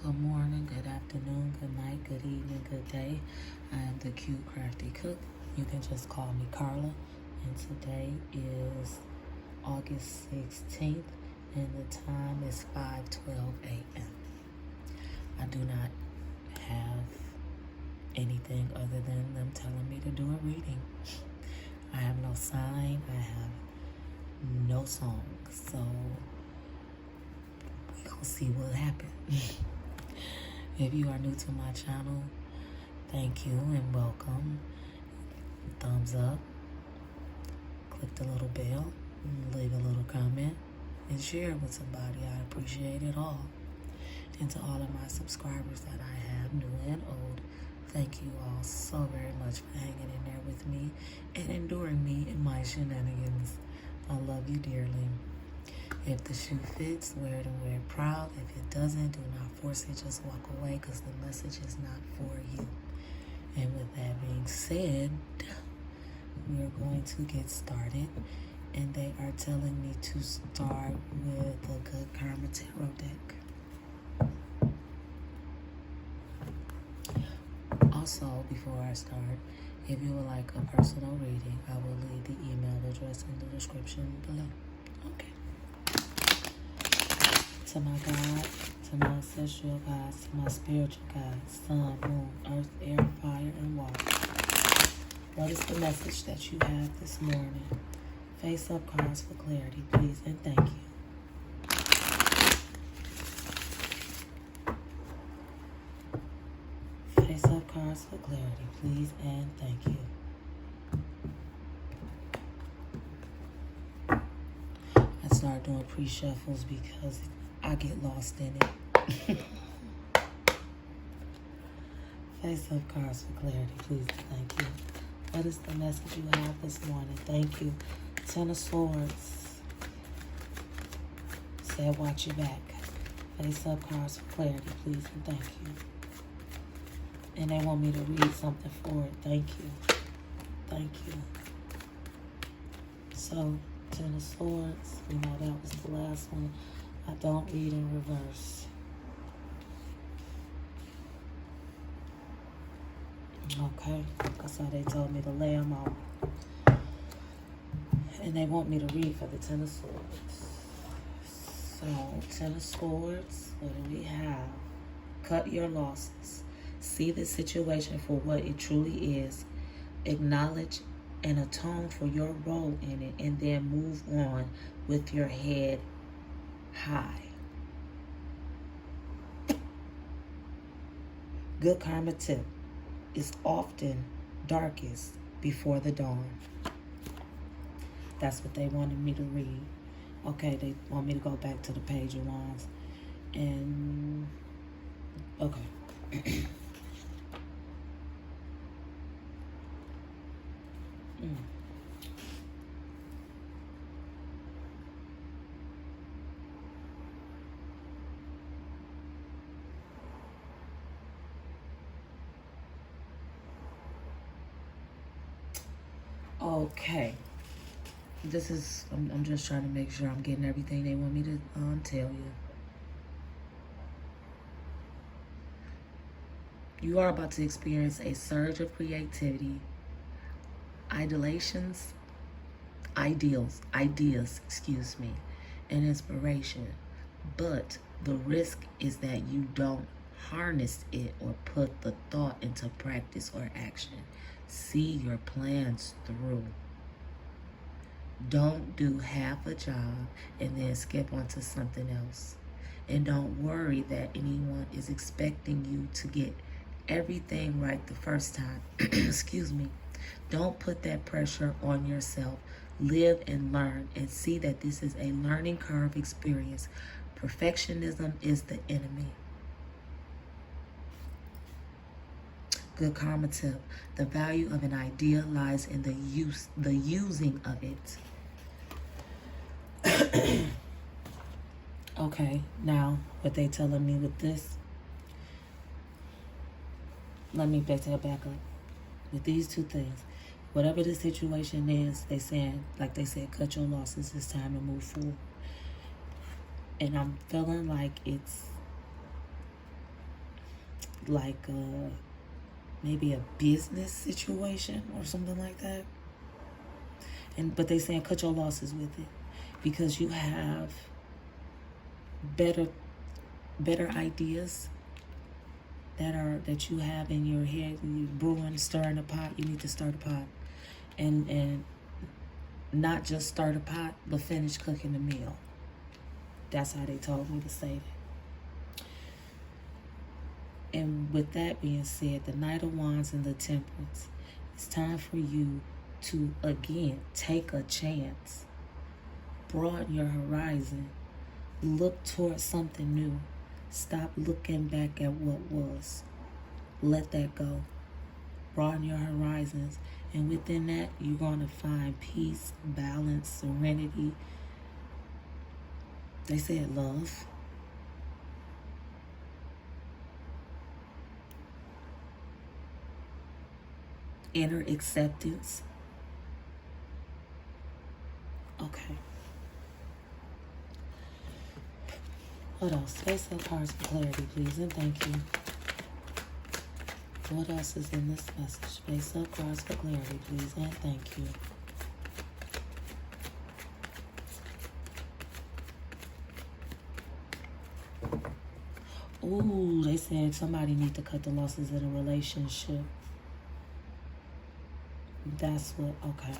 Good morning, good afternoon, good night, good evening, good day. I am the CuteCraftieCook. You can just call me Carla. And today is August 16th, and the time is 5:12 a.m. I do not have anything other than them telling me to do a reading. I have no sign, I have no song, so we're gonna see what happens. If you are new to my channel, thank you and welcome. Thumbs up, click the little bell, leave a little comment, and share it with somebody. I appreciate it all. And to all of my subscribers that I have, new and old, thank you all so very much for hanging in there with me and enduring me in my shenanigans. I love you dearly. If the shoe fits, wear it and wear it proud. If it doesn't, do not force it. Just walk away because the message is not for you. And with that being said, we're going to get started. And they are telling me to start with the Good Karma Tarot deck. Also, before I start, if you would like a personal reading, I will leave the email address in the description below. Okay. To my God, to my ancestral gods, to my spiritual guides, sun, moon, earth, air, fire, and water. What is the message that you have this morning? Face up cards for clarity, please, and thank you. Face up cards for clarity, please, and thank you. I start doing pre-shuffles because I get lost in it. Face up cards for clarity, please, and thank you. What is the message you have this morning? Thank you. Ten of Swords. Said watch your back. Face up cards for clarity, please, and thank you. And they want me to read something for it. Thank you. Thank you. So, Ten of Swords. You know, that was the last one. I don't read in reverse. Okay, that's how they told me to lay them out. And they want me to read for the Ten of Swords. So, Ten of Swords, what do we have? Cut your losses. See the situation for what it truly is. Acknowledge and atone for your role in it, and then move on with your head high. Good karma tip is often darkest before the dawn. That's what they wanted me to read. Okay, they want me to go back to the Page of Wands. And, okay. Okay, this is, I'm just trying to make sure I'm getting everything they want me to tell you. You are about to experience a surge of creativity, ideas, and inspiration. But the risk is that you don't harness it or put the thought into practice or action. See your plans through. Don't do half a job and then skip onto something else. And don't worry that anyone is expecting you to get everything right the first time. Excuse me. Don't put that pressure on yourself. Live and learn and see that this is a learning curve experience. Perfectionism is the enemy. Good karma tip. The value of an idea lies in the using of it. Okay, now what they telling me with this, let me back up. With these two things, whatever the situation is, they saying, like they said, cut your losses. It's time to move forward. And I'm feeling like it's like maybe a business situation or something like that. But they saying cut your losses with it, because you have better ideas that you have in your head. You brewing, stirring a pot. You need to stir the pot, and not just stir the pot, but finish cooking the meal. That's how they told me to say that. And with that being said, the Knight of Wands and the Temperance, it's time for you to again take a chance, broaden your horizon, look towards something new. Stop looking back at what was. Let that go. Broaden your horizons, and within that you're going to find peace, balance, serenity. They said love. Inner acceptance. Okay. What else? Face up cards for clarity, please, and thank you. What else is in this message? Face up cards for clarity, please, and thank you. Ooh, they said somebody need to cut the losses in a relationship. That's what, okay.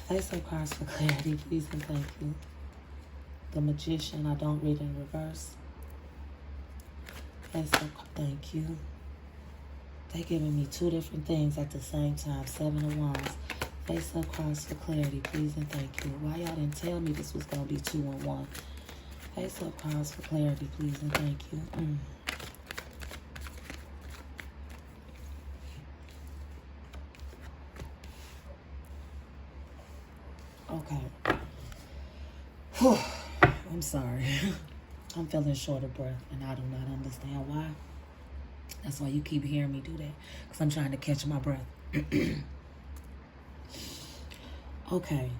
Face up cards for clarity, please, and thank you. The Magician, I don't read in reverse. Face up, thank you. They're giving me two different things at the same time. 7 of Wands. Face up cards for clarity, please, and thank you. Why y'all didn't tell me this was going to be 2 and 1? Face up cards for clarity, please, and thank you. Okay. Whew. I'm sorry. I'm feeling short of breath, and I do not understand why. That's why you keep hearing me do that, because I'm trying to catch my breath. Okay.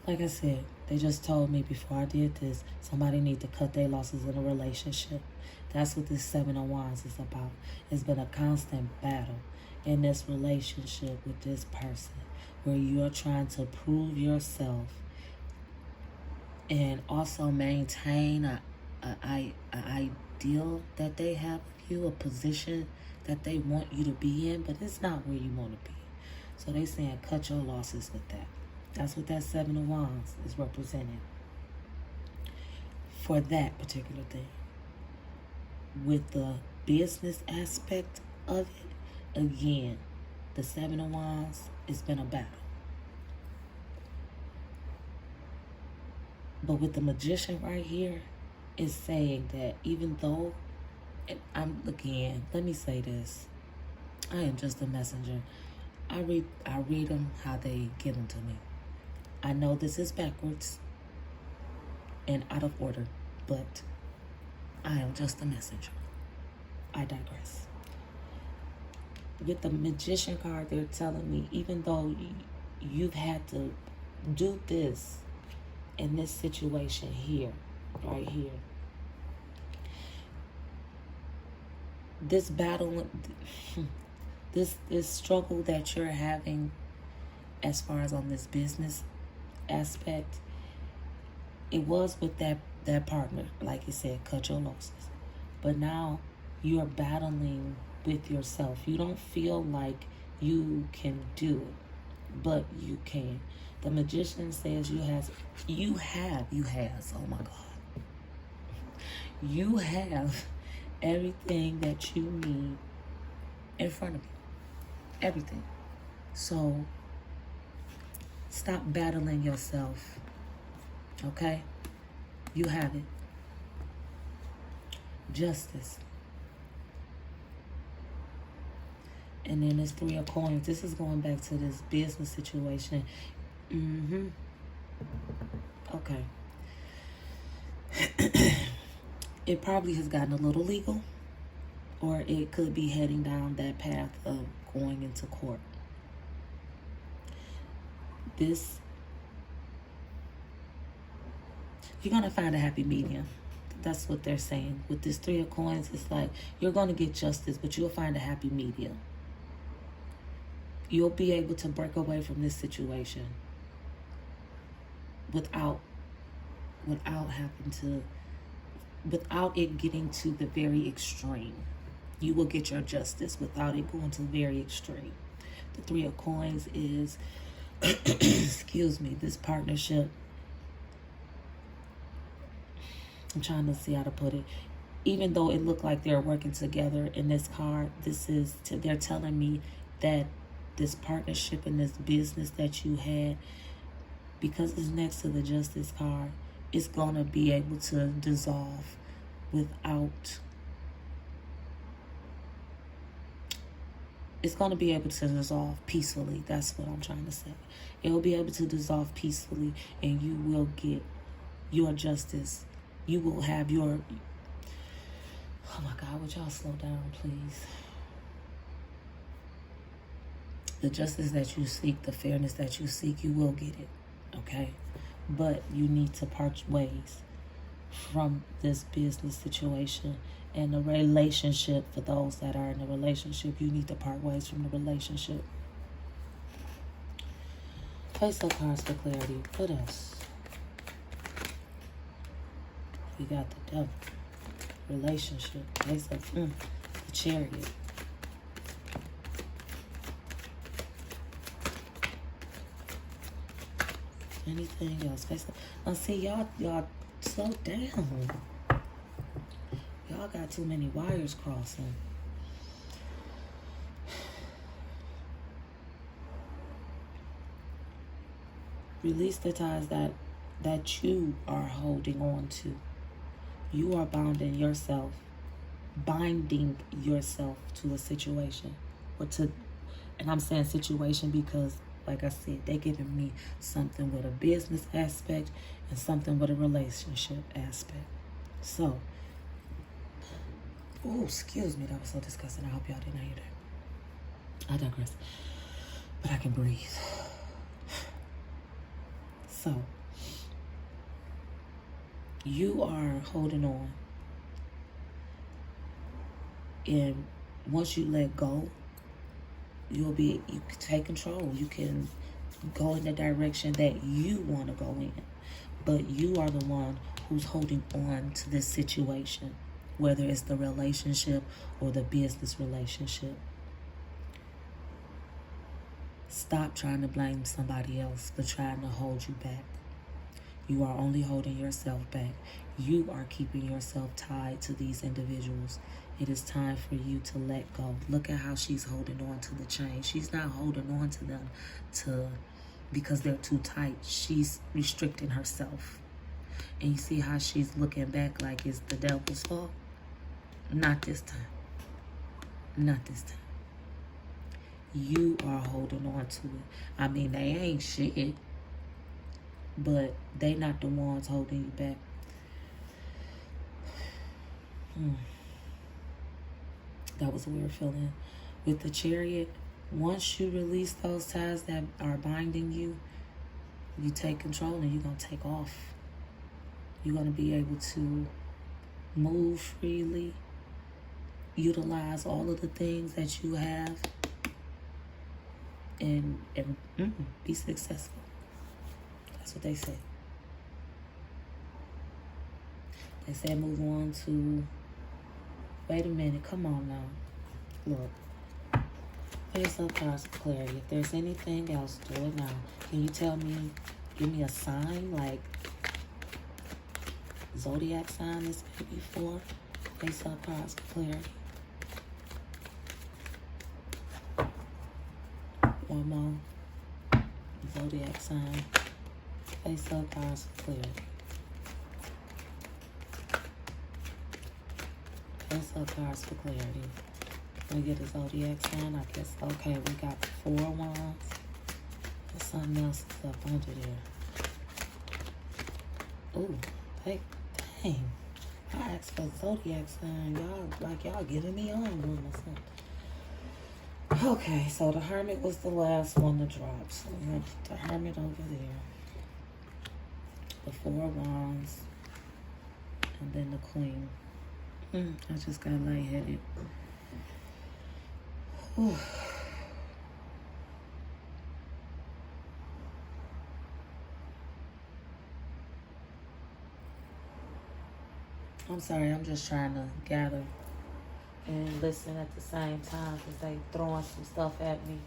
Like I said, they just told me before I did this, somebody need to cut their losses in a relationship. That's what this 7 of Wands is about. It's been a constant battle in this relationship with this person, where you are trying to prove yourself and also maintain a ideal that they have of you, a position that they want you to be in, but it's not where you want to be. So they saying cut your losses with that. That's what that 7 of Wands is representing for that particular thing. With the business aspect of it, again, the 7 of Wands, it's been a battle. But with the Magician right here, is saying that even though, let me say this, I am just a messenger. I read them how they give them to me. I know this is backwards and out of order, but I am just a messenger. I digress. With the Magician card, they're telling me, even though you've had to do this in this situation here, right here, this battle, this struggle that you're having as far as on this business aspect, it was with that partner, like you said, cut your losses. But now you are battling with yourself. You don't feel like you can do it, but you can. The Magician says you have, oh my God. You have everything that you need in front of you. Everything. So stop battling yourself. Okay? You have it. Justice. And then there's 3 of Coins. This is going back to this business situation. Okay. It probably has gotten a little legal, or it could be heading down that path of going into court. You're going to find a happy medium. That's what they're saying. With this Three of Coins, it's like you're going to get justice, but you'll find a happy medium. You'll be able to break away from this situation without it getting to the very extreme. You will get your justice without it going to the very extreme. The Three of Coins is, excuse me, this partnership. I'm trying to see how to put it. Even though it looked like they're working together in this card, they're telling me that this partnership and this business that you had, because it's next to the Justice card, it's going to be able to dissolve without... It's going to be able to dissolve peacefully. That's what I'm trying to say. It will be able to dissolve peacefully, and you will get your justice. You will have your... Oh my God, would y'all slow down, please? The justice that you seek, the fairness that you seek, you will get it, okay? But you need to part ways from this business situation and the relationship. For those that are in a relationship, you need to part ways from the relationship. Face-up cards for clarity. What else? We got the Devil. Relationship. Face-up. The Chariot. Anything else? Face-up. Now see, y'all slow down. Y'all got too many wires crossing. Release the ties that you are holding on to. You are binding yourself to a situation. And I'm saying situation because, like I said, they're giving me something with a business aspect and something with a relationship aspect. So, oh, excuse me, that was so disgusting. I hope y'all didn't hear that. I digress. But I can breathe. So, you are holding on. And once you let go, you can take control. You can go in the direction that you want to go in. But you are the one who's holding on to this situation, whether it's the relationship or the business relationship. Stop trying to blame somebody else for trying to hold you back. You are only holding yourself back. You are keeping yourself tied to these individuals. It is time for you to let go. Look at how she's holding on to the chain. She's not holding on to them because they're too tight. She's restricting herself. And you see how she's looking back like it's the devil's fault? Not this time. Not this time. You are holding on to it. I mean, they ain't shit, but they not the ones holding you back. That was a weird feeling. With the Chariot, once you release those ties that are binding you, you take control and you're going to take off. You're going to be able to move freely, utilize all of the things that you have, and be successful. That's what they say. They say move on to... Wait a minute. Come on now. Look. Face-up cards for clarity. If there's anything else, do it now. Can you tell me, give me a sign, like Zodiac sign this may be for? Face-up cards for clarity. One more. Zodiac sign. Face-up cards for clarity. Face-up cards for clarity. Let me get a Zodiac sign. I guess, okay, we got 4 wands. There's something else up under there. Ooh, dang. I asked for Zodiac sign. Y'all giving me on one or something. Okay, so the Hermit was the last one to drop. So we have the Hermit over there. The 4 wands and then the Queen. I just got lightheaded. Whew. I'm sorry, I'm just trying to gather and listen at the same time because they throwing some stuff at me.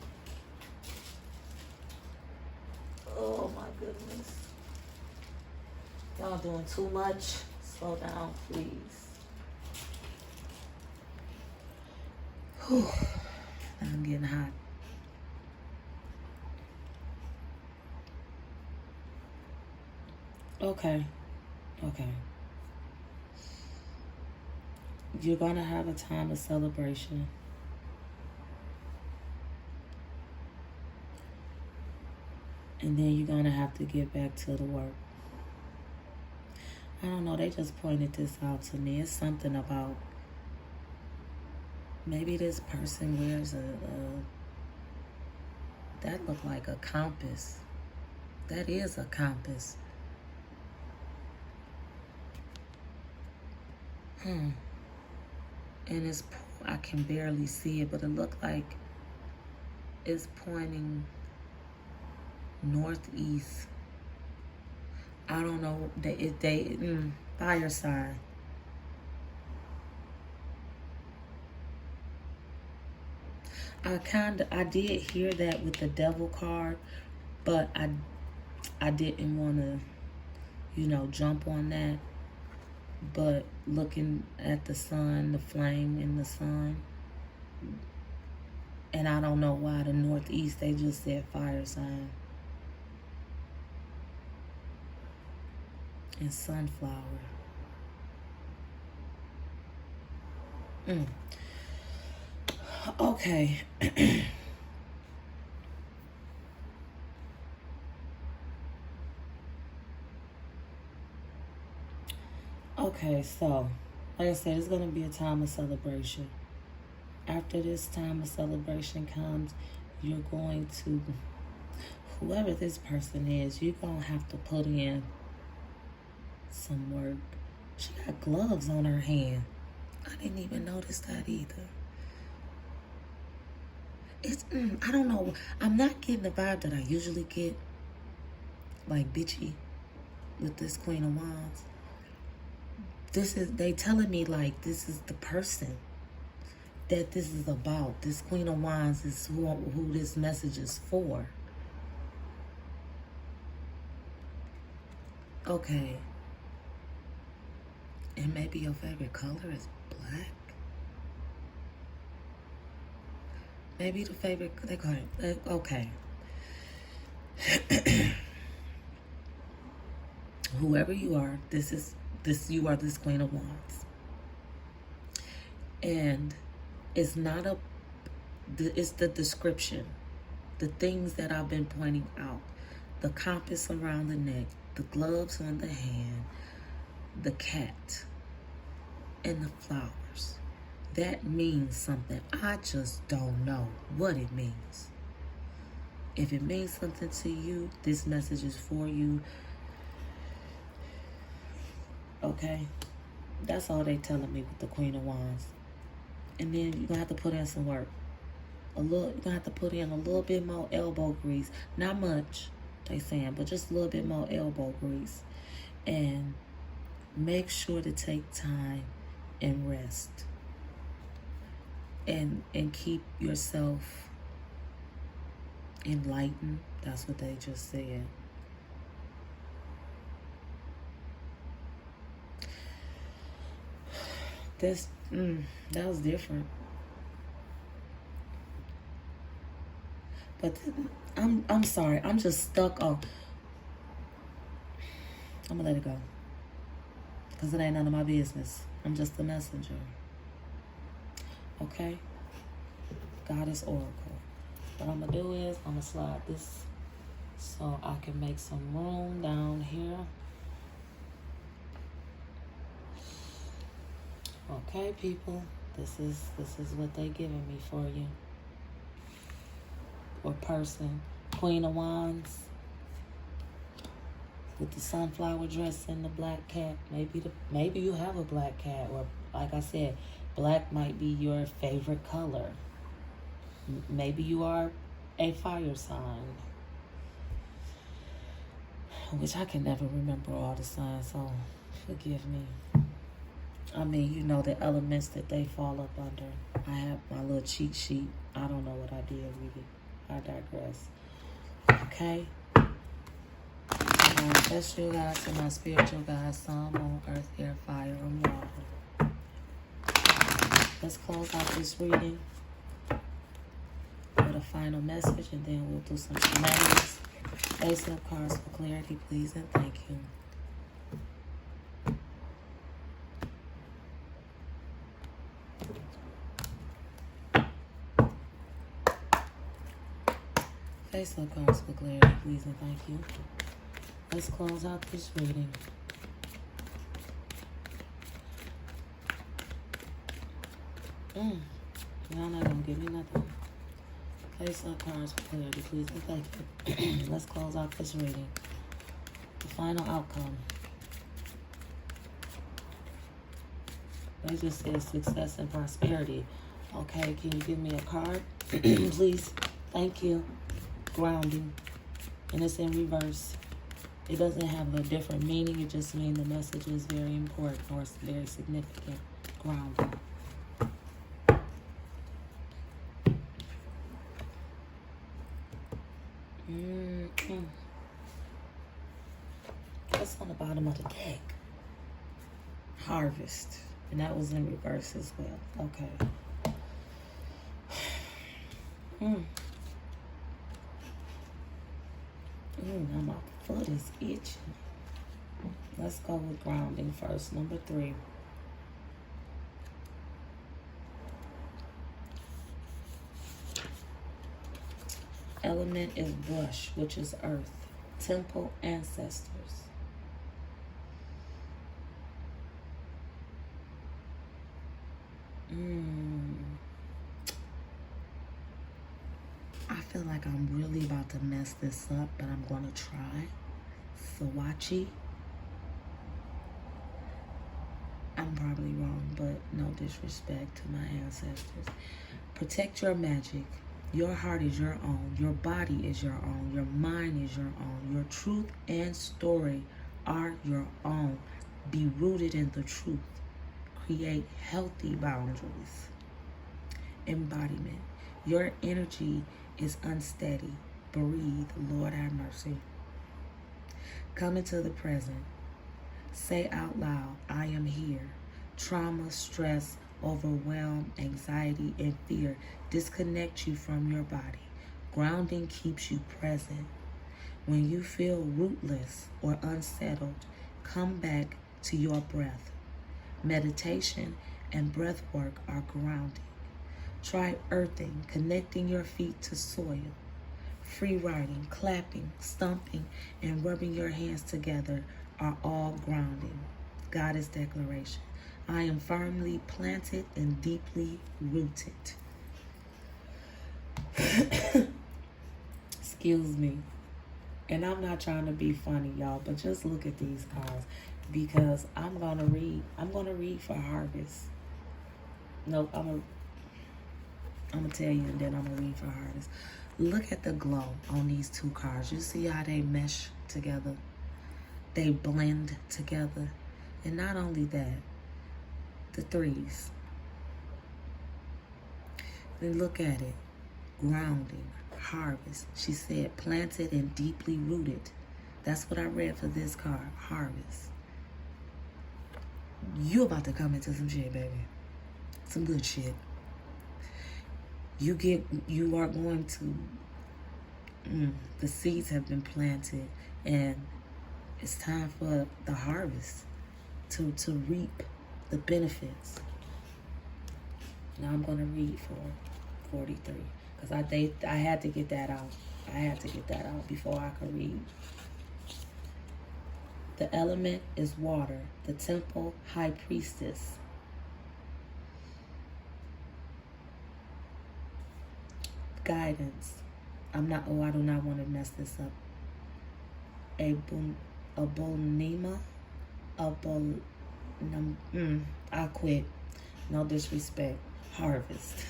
Oh my goodness. Y'all doing too much. Slow down, please. Whew. I'm getting hot. Okay. You're gonna have a time of celebration. And then you're gonna have to get back to the work. I don't know, they just pointed this out to me. It's something about maybe this person wears that look like a compass. That is a compass. And it's, I can barely see it, but it looked like it's pointing northeast. I don't know. Fire sign. I did hear that with the devil card, but I didn't want to, jump on that. But looking at the sun, the flame in the sun, and I don't know why the northeast, they just said fire sign. And sunflower. Okay. Okay, so, like I said, it's going to be a time of celebration. After this time of celebration comes, you're going to, whoever this person is, you're going to have to put in some work. She got gloves on her hand. I didn't even notice that either. It's, I don't know. I'm not getting the vibe that I usually get, like bitchy, with this Queen of Wands. They telling me like this is the person that this is about. This Queen of Wands is who this message is for. Okay. And maybe your favorite color is black. Maybe the favorite, they call it, okay. Whoever you are, you are this Queen of Wands. And it's not it's the description. The things that I've been pointing out. The compass around the neck, the gloves on the hand, the cat, and the flowers. That means something. I just don't know what it means. If it means something to you, this message is for you. Okay? That's all they telling me with the Queen of Wands. And then you're going to have to put in some work. You're going to have to put in a little bit more elbow grease. Not much, they saying, but just a little bit more elbow grease. And make sure to take time and rest. And keep yourself enlightened. That's what they just said. That was different. But I'm sorry. I'm just stuck on. I'm gonna let it go. Because it ain't none of my business. I'm just the messenger. Okay? Goddess Oracle. What I'm going to do is I'm going to slide this so I can make some room down here. Okay, people. This is what they giving me for you. Or person. Queen of Wands. with the sunflower dress and the black cat. Maybe you have a black cat, or like I said, black might be your favorite color. Maybe you are a fire sign, which I can never remember all the signs, so forgive me. I mean, you know the elements that they fall up under. I have my little cheat sheet. I don't know what I did really. I digress. Okay? My ancestral guides and my spiritual guides, sun, moon, earth, air, fire, and water. Let's close out this reading with a final message, and then we'll do some shenanigans. Face up cards for clarity, please, and thank you. Face up cards for clarity, please, and thank you. Let's close out this reading. Y'all not gonna give me nothing. Face up cards for clarity, please, and thank you. Let's close out this reading. The final outcome. They just said success and prosperity. Okay, can you give me a card? Please. Thank you. Grounding. And it's in reverse. It doesn't have a different meaning. It just means the message is very important or it's very significant. Grounding. What's on the bottom of the deck? Harvest. And that was in reverse as well. Okay. Now my foot is itching. Let's go with grounding first. Number 3. Element is brush, which is earth. Temple, ancestors. I feel like I'm really about to mess this up, but I'm going to try. Sawachi. I'm probably wrong, but no disrespect to my ancestors. Protect your magic. Your heart is your own. Your body is your own. Your mind is your own. Your truth and story are your own. Be rooted in the truth. Create healthy boundaries. Embodiment. Your energy is unsteady. Breathe. Lord have mercy. Come into the present. Say out loud, I am here. Trauma, stress, overwhelm, anxiety, and fear disconnect you from your body. Grounding keeps you present. When you feel rootless or unsettled, come back to your breath. Meditation and breath work are grounding. Try earthing, connecting your feet to soil. Free writing, clapping, stomping, and rubbing your hands together are all grounding. Goddess declaration. I am firmly planted and deeply rooted. Excuse me. And I'm not trying to be funny, y'all, but just look at these cards because I'm going to read for harvest. Nope, I'm going to tell you and then I'm going to read for harvest. Look at the glow on these two cards. You see how they mesh together? They blend together. And not only that, the threes. Then look at it. Grounding, harvest. She said planted and deeply rooted. That's what I read for this card, harvest. You about to come into some shit, baby. Some good shit. You are going to, the seeds have been planted and it's time for the harvest to reap the benefits. Now I'm going to read for 43 because I had to get that out. I had to get that out before I could read. The element is water. The temple, high priestess. Guidance. I do not want to mess this up. abonema, I quit. No disrespect. Harvest.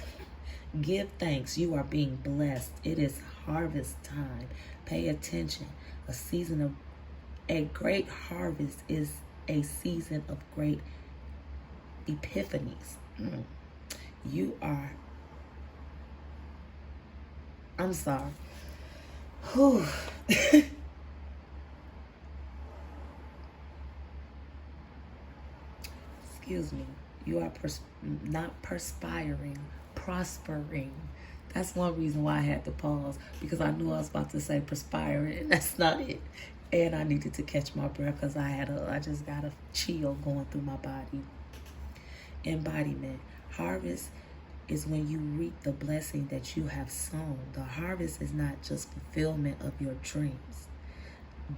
Give thanks. You are being blessed. It is harvest time. Pay attention. A great harvest is a season of great epiphanies. I'm sorry. Whew. Excuse me. You are not perspiring, prospering. That's one reason why I had to pause, because I knew I was about to say perspiring, and that's not it. And I needed to catch my breath because I just got a chill going through my body. Embodiment. Harvest is when you reap the blessing that you have sown. The harvest is not just fulfillment of your dreams,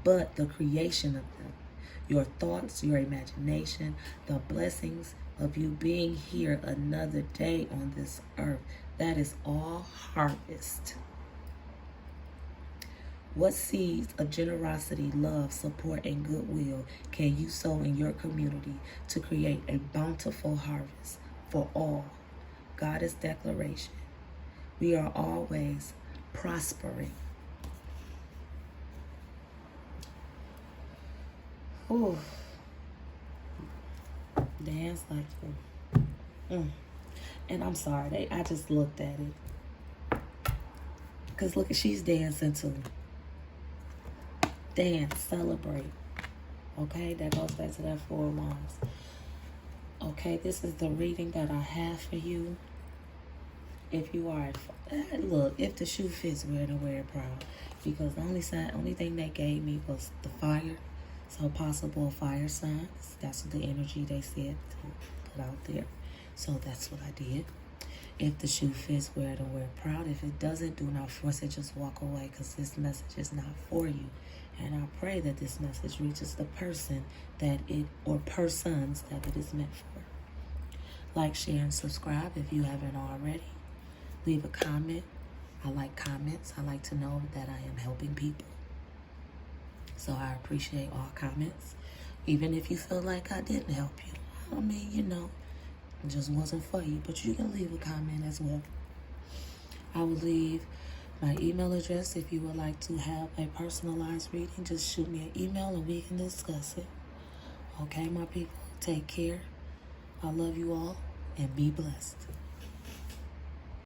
but the creation of them. Your thoughts, your imagination, the blessings of you being here another day on this earth. That is all harvest. What seeds of generosity, love, support, and goodwill can you sow in your community to create a bountiful harvest for all? Goddess declaration. We are always prospering. Ooh. Dance like them. And I'm sorry, I just looked at it. Because look, she's dancing too. Dance, celebrate. Okay, that goes back to that 4 of Wands. Okay, this is the reading that I have for you. If you are, look, if the shoe fits, wear it proud. Because the only thing they gave me was the fire. So possible fire signs. That's the energy they said to put out there. So that's what I did. If the shoe fits, wear it proud. If it doesn't, do not force it. Just walk away, because this message is not for you. And I pray that this message reaches the person or persons that it is meant for. Like, share, and subscribe if you haven't already. Leave a comment. I like comments. I like to know that I am helping people. So I appreciate all comments. Even if you feel like I didn't help you. I mean, it just wasn't for you. But you can leave a comment as well. I will leave my email address if you would like to have a personalized reading. Just shoot me an email and we can discuss it. Okay, my people? Take care. I love you all and be blessed.